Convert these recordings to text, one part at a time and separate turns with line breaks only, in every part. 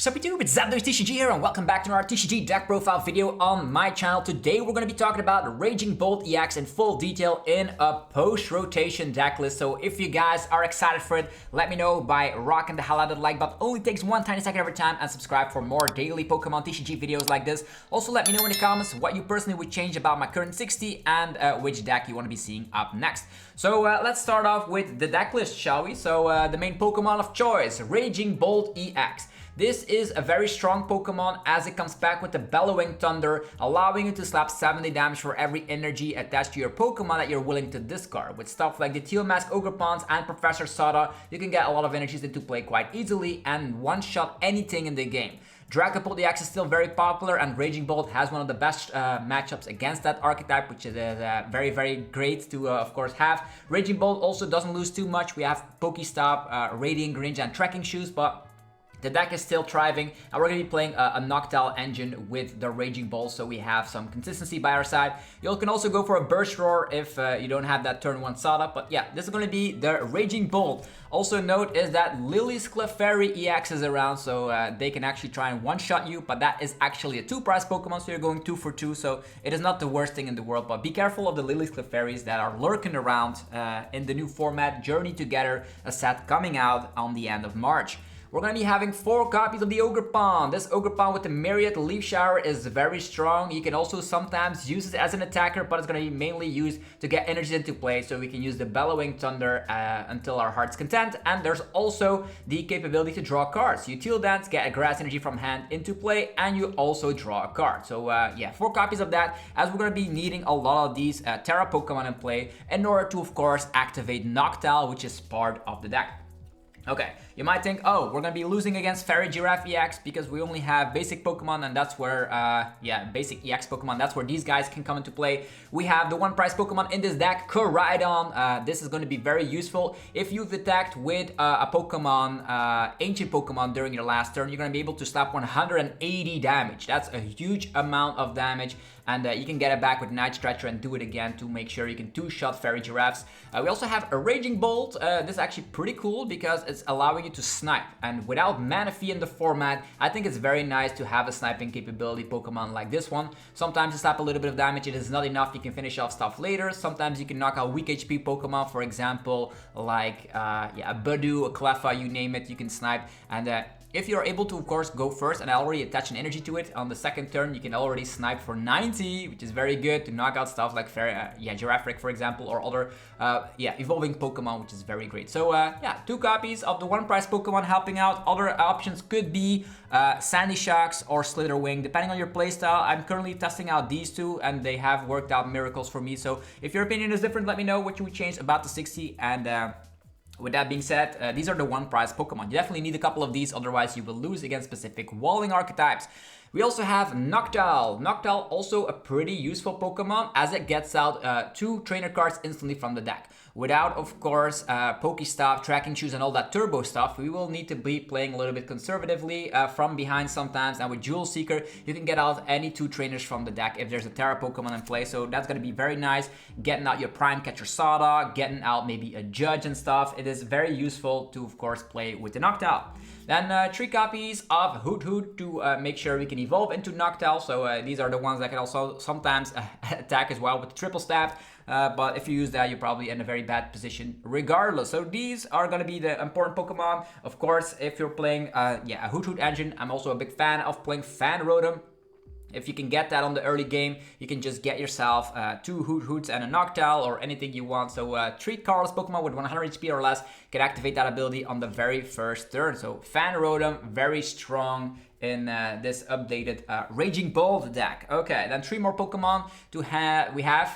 Sup YouTube, it's TCG here and welcome back to our TCG deck profile video on my channel. Today we're going to be talking about Raging Bolt EX in full detail in a post-rotation deck list. So if you guys are excited for it, let me know by rocking the hell out of the like button. Only takes one tiny second every time, and subscribe for more daily Pokemon TCG videos like this. Also let me know in the comments what you personally would change about my current 60 and which deck you want to be seeing up next. So let's start off with the deck list, shall we? So the main Pokemon of choice, Raging Bolt EX. This is a very strong Pokemon as it comes back with the Bellowing Thunder, allowing you to slap 70 damage for every energy attached to your Pokemon that you're willing to discard. With stuff like the Teal Mask Ogerpons and Professor Sada, you can get a lot of energies into play quite easily and one-shot anything in the game. Dragapult EX is still very popular, and Raging Bolt has one of the best matchups against that archetype, which is very, very great to, of course, have. Raging Bolt also doesn't lose too much. We have Pokestop, Radiant Greninja, and Trekking Shoes, but the deck is still thriving, and we're going to be playing a Noctowl engine with the Raging Bolt, so we have some consistency by our side. You can also go for a Burst Roar if you don't have that turn 1 Sada, but yeah, this is going to be the Raging Bolt. Also note is that Lily's Clefairy EX is around, so they can actually try and one-shot you, but that is actually a 2-price Pokemon, so you're going 2 for 2, so it is not the worst thing in the world, but be careful of the Lily's Clefairies that are lurking around in the new format Journey Together, a set coming out on the end of March. We're going to be having 4 copies of the Ogerpon. This Ogerpon with the Myriad Leaf Shower is very strong. You can also sometimes use it as an attacker, but it's going to be mainly used to get energies into play, so we can use the Bellowing Thunder until our heart's content. And there's also the capability to draw cards. You Teal Dance, get a Grass Energy from hand into play, and you also draw a card. So yeah, 4 copies of that, as we're going to be needing a lot of these Terra Pokemon in play in order to, of course, activate Noctowl, which is part of the deck. Okay, you might think, oh, we're gonna be losing against Fairy Giraffe EX because we only have basic Pokemon, and that's where, basic EX Pokemon, that's where these guys can come into play. We have the 1-price Pokemon in this deck, Koraidon. This is gonna be very useful. If you've attacked with a Pokemon, Ancient Pokemon during your last turn, you're gonna be able to slap 180 damage. That's a huge amount of damage. And you can get it back with Night Stretcher and do it again to make sure you can 2-shot Fairy Giraffes. We also have a Raging Bolt. This is actually pretty cool because it's allowing you to snipe. And without Manaphy in the format, I think it's very nice to have a sniping capability Pokemon like this one. Sometimes you slap a little bit of damage, it is not enough, you can finish off stuff later. Sometimes you can knock out weak HP Pokemon, for example, like a Budu, a Cleffa, you name it, you can snipe. And if you're able to, of course, go first and already attach an energy to it, on the second turn, you can already snipe for 90, which is very good to knock out stuff like Girafarig, for example, or other, evolving Pokemon, which is very great. So, 2 copies of the 1-price Pokemon helping out. Other options could be Sandy Shocks or Slitherwing, depending on your playstyle. I'm currently testing out these 2, and they have worked out miracles for me. So, if your opinion is different, let me know what you would change about the 60, and with that being said, these are the 1-price Pokemon. You definitely need a couple of these, otherwise you will lose against specific walling archetypes. We also have Noctowl. Noctowl, also a pretty useful Pokemon, as it gets out 2 trainer cards instantly from the deck. Without, of course, Pokestop, Tracking Shoes, and all that turbo stuff, we will need to be playing a little bit conservatively from behind sometimes. And with Jewel Seeker, you can get out any 2 trainers from the deck if there's a Terra Pokemon in play. So that's going to be very nice. Getting out your Prime Catcher Sada, getting out maybe a Judge and stuff. It is very useful to, of course, play with the Noctowl. Then 3 copies of Hoothoot to make sure we can evolve into Noctowl. So these are the ones that can also sometimes attack as well with the Triple Staff. But if you use that, you're probably in a very bad position regardless. So these are going to be the important Pokemon. Of course, if you're playing a Hoothoot engine, I'm also a big fan of playing Fan Rotom. If you can get that on the early game, you can just get yourself 2 Hoothoots and a Noctowl or anything you want. So 3 colorless Pokemon with 100 HP or less can activate that ability on the very first turn. So Fan Rotom, very strong in this updated Raging Bolt deck. Okay, then 3 more Pokemon to have. We have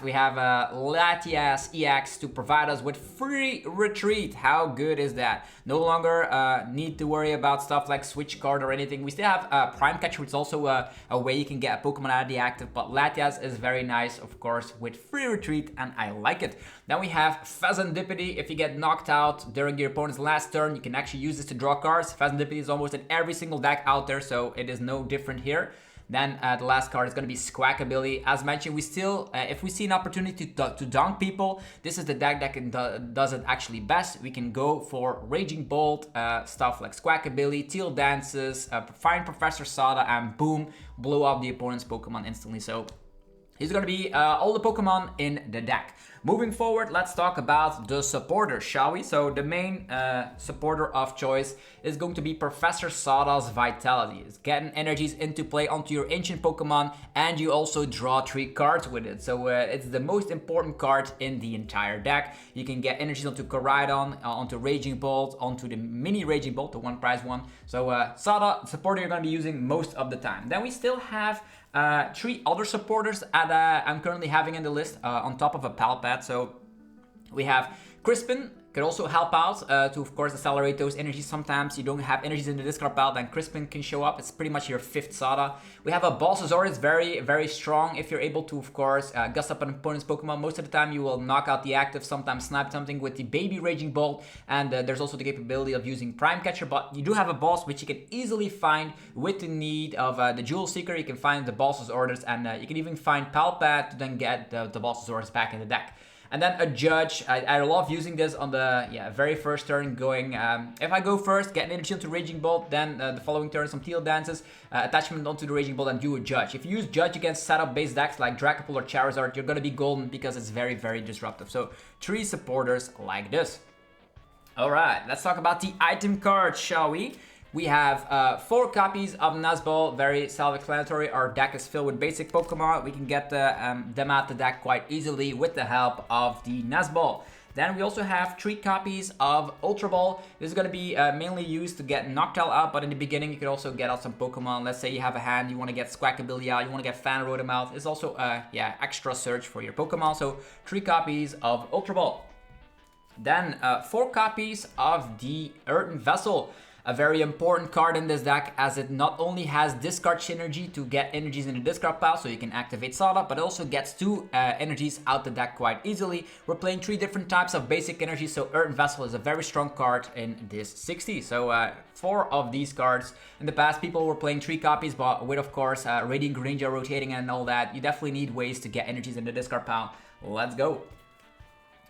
Latias EX to provide us with free retreat. How good is that? No longer need to worry about stuff like Switch Card or anything. We still have Prime Catcher, which is also a way you can get a Pokemon out of the active, but Latias is very nice, of course, with free retreat, and I like it. Then we have Fezandipiti. If you get knocked out during your opponent's last turn, you can actually use this to draw cards. Fezandipiti is almost in every single deck out there, so it is no different here. Then the last card is going to be Squawkabilly. As mentioned, we still, if we see an opportunity to dunk people, this is the deck that does it actually best. We can go for Raging Bolt, stuff like Squawkabilly, Teal Dances, find Professor Sada, and boom, blow up the opponent's Pokemon instantly. So these are going to be all the Pokemon in the deck. Moving forward, let's talk about the supporters, shall we? So the main supporter of choice is going to be Professor Sada's Vitality. It's getting energies into play onto your ancient Pokemon, and you also draw 3 cards with it. So it's the most important card in the entire deck. You can get energies onto Koraidon, onto Raging Bolt, onto the mini Raging Bolt, the one prize one. So Sada, supporter you're going to be using most of the time. Then we still have 3 other supporters that I'm currently having in the list on top of a Palpat. So we have Crispin, could also help out to, of course, accelerate those energies. Sometimes you don't have energies in the discard pile, then Crispin can show up. It's pretty much your 5th Sada. We have a Bulbasaur. It's very, very strong if you're able to, of course, gust up an opponent's Pokemon. Most of the time you will knock out the active, sometimes snipe something with the baby Raging Bolt. And there's also the capability of using Prime Catcher, but you do have a boss which you can easily find with the need of the Jewel Seeker. You can find the Bulbasaur's, and you can even find Palpat to then get the Bulbasaur's back in the deck. And then a Judge. I love using this on the very first turn, going if I go first, get an energy onto Raging Bolt, then the following turn some Teal Dances, attachment onto the Raging Bolt, and do a Judge. If you use Judge against setup based decks like Dracopult or Charizard, you're gonna be golden because it's very, very disruptive. So 3 supporters like this. Alright, let's talk about the item cards, shall we? We have 4 copies of Nuzball, very self-explanatory. Our deck is filled with basic Pokemon. We can get them out the deck quite easily with the help of the Nuzball. Then we also have 3 copies of Ultra Ball. This is going to be mainly used to get Noctowl out, but in the beginning you could also get out some Pokemon. Let's say you have a hand, you want to get Squawkabilly out, you want to get Fan Rotom out. It's also extra search for your Pokemon. So 3 copies of Ultra Ball. Then 4 copies of the Earthen Vessel. A very important card in this deck, as it not only has discard synergy to get energies in the discard pile, so you can activate Sada, but it also gets 2 energies out the deck quite easily. We're playing 3 different types of basic energy, so Earthen Vessel is a very strong card in this 60. So 4 of these cards. In the past, people were playing 3 copies, but with, of course, Radiant Greninja rotating and all that, you definitely need ways to get energies in the discard pile. Let's go.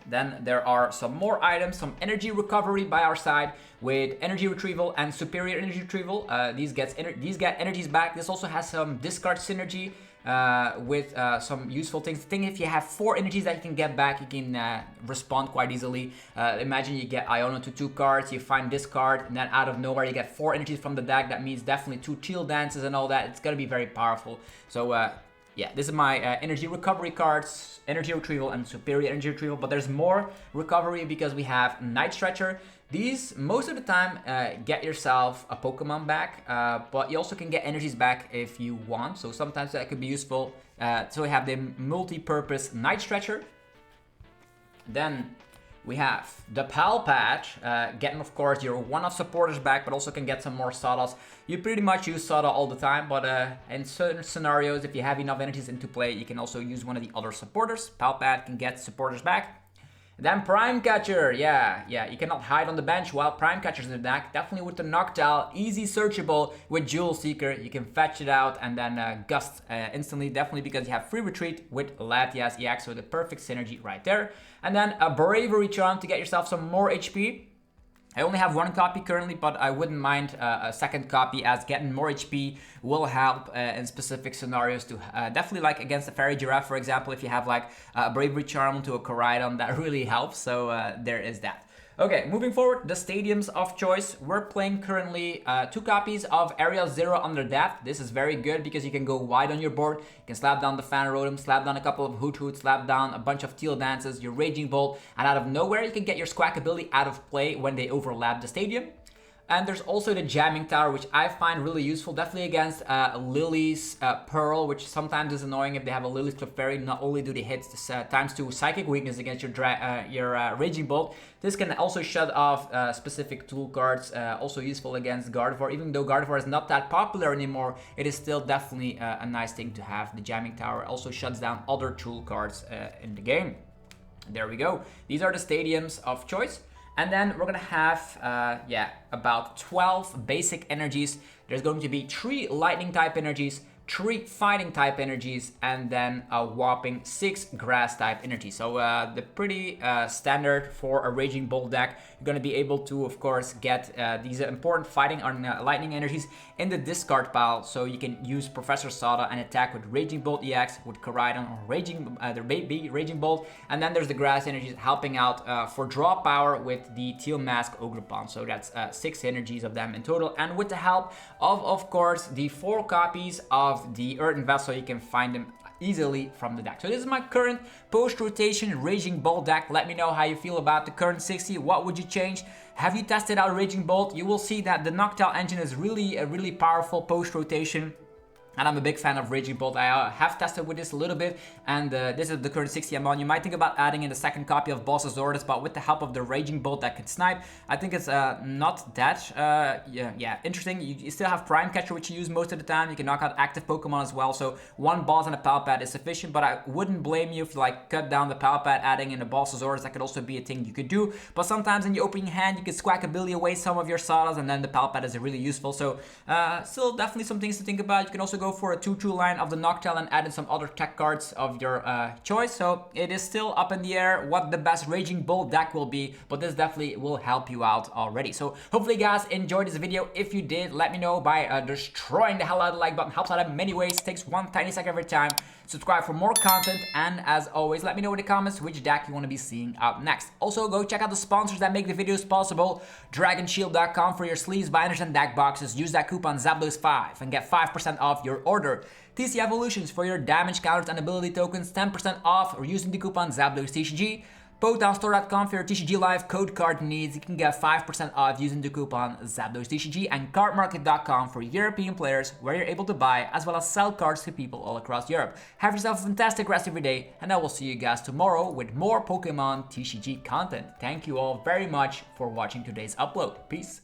Then there are some more items, some energy recovery by our side with energy retrieval and superior energy retrieval. These get energies back. This also has some discard synergy with some useful things. The thing, if you have 4 energies that you can get back, you can respond quite easily. Imagine you get Iono to 2 cards, you find this card, and then out of nowhere you get 4 energies from the deck. That means definitely 2 Teal Dances and all that. It's gonna be very powerful. So yeah, this is my energy recovery cards, energy retrieval and superior energy retrieval, but there's more recovery because we have Night Stretcher. These, most of the time, get yourself a Pokemon back, but you also can get energies back if you want, so sometimes that could be useful. So we have the multi-purpose Night Stretcher. Then we have the Palpat, getting, of course, your one-off supporters back, but also can get some more Sadas. You pretty much use Sada all the time, but in certain scenarios, if you have enough energies into play, you can also use one of the other supporters. Palpat can get supporters back. Then Prime Catcher, yeah, you cannot hide on the bench while Prime Catcher's in the deck. Definitely with the Noctowl, easy searchable with Jewel Seeker. You can fetch it out and then gust instantly, definitely because you have free retreat with Latias EX, so the perfect synergy right there. And then a Bravery Charm to get yourself some more HP. I only have 1 copy currently, but I wouldn't mind a second copy, as getting more HP will help in specific scenarios to definitely, like against a Fairy Giraffe, for example. If you have like a Bravery Charm to a Koraidon, that really helps. So there is that. Okay, moving forward, the stadiums of choice. We're playing currently 2 copies of Area 0 Under Death. This is very good because you can go wide on your board. You can slap down the Fan Rotom, slap down a couple of Hoothoot, slap down a bunch of Teal Dances, your Raging Bolt, and out of nowhere you can get your Squawkabilly out of play when they overlap the stadium. And there's also the Jamming Tower, which I find really useful, definitely against Lily's Pearl, which sometimes is annoying if they have a Lily's Clefairy. Not only do they hit this, ×2 Psychic Weakness against your Raging Bolt, this can also shut off specific tool cards, also useful against Gardevoir. Even though Gardevoir is not that popular anymore, it is still definitely a nice thing to have. The Jamming Tower also shuts down other tool cards in the game. There we go. These are the stadiums of choice. And then we're gonna have, about 12 basic energies. There's going to be 3 lightning type energies, 3 fighting type energies, and then a whopping 6 grass type energies. So the pretty standard for a Raging Bolt deck. You're going to be able to, of course, get these important fighting or lightning energies in the discard pile. So you can use Professor Sada and attack with Raging Bolt EX, with Koraidon or the baby Raging Bolt. And then there's the grass energies helping out for draw power with the Teal Mask Ogerpon. So that's 6 energies of them in total. And with the help of course, the 4 copies of the Earthen Vessel, you can find them easily from the deck. So this is my current post-rotation Raging Bolt deck. Let me know how you feel about the current 60. What would you change? Have you tested out Raging Bolt? You will see that the Noctowl engine is really powerful post-rotation. And I'm a big fan of Raging Bolt. I have tested with this a little bit, and this is the current 60 I'm on. You might think about adding in the second copy of Boss's Orders, but with the help of the Raging Bolt that can snipe, I think it's not that interesting. You still have Prime Catcher, which you use most of the time. You can knock out active Pokemon as well, so 1 boss and a Pal Pad is sufficient, but I wouldn't blame you if you like cut down the Pal Pad, adding in the Boss's Orders. That could also be a thing you could do, but sometimes in your opening hand, you can Squawkabilly away some of your Sadas, and then the Pal Pad is really useful. So still definitely some things to think about. You can also go for a 2-2 line of the Noctowl and add in some other tech cards of your choice. So it is still up in the air what the best Raging Bolt deck will be, but this definitely will help you out already. So hopefully you guys enjoyed this video. If you did, let me know by destroying the hell out of the like button. Helps out in many ways, takes 1 tiny second every time. Subscribe for more content, and as always, let me know in the comments which deck you want to be seeing up next. Also, go check out the sponsors that make the videos possible. DragonShield.com for your sleeves, binders, and deck boxes. Use that coupon ZAPDOS5 and get 5% off your order. TC Evolutions for your damage counters and ability tokens, 10% off, or using the coupon ZAPDOSTCG. PokemonStore.com for your TCG Live code card needs. You can get 5% off using the coupon ZAPDOSTCG, and CardMarket.com for European players, where you're able to buy as well as sell cards to people all across Europe. Have yourself a fantastic rest of your day, and I will see you guys tomorrow with more Pokemon TCG content. Thank you all very much for watching today's upload. Peace.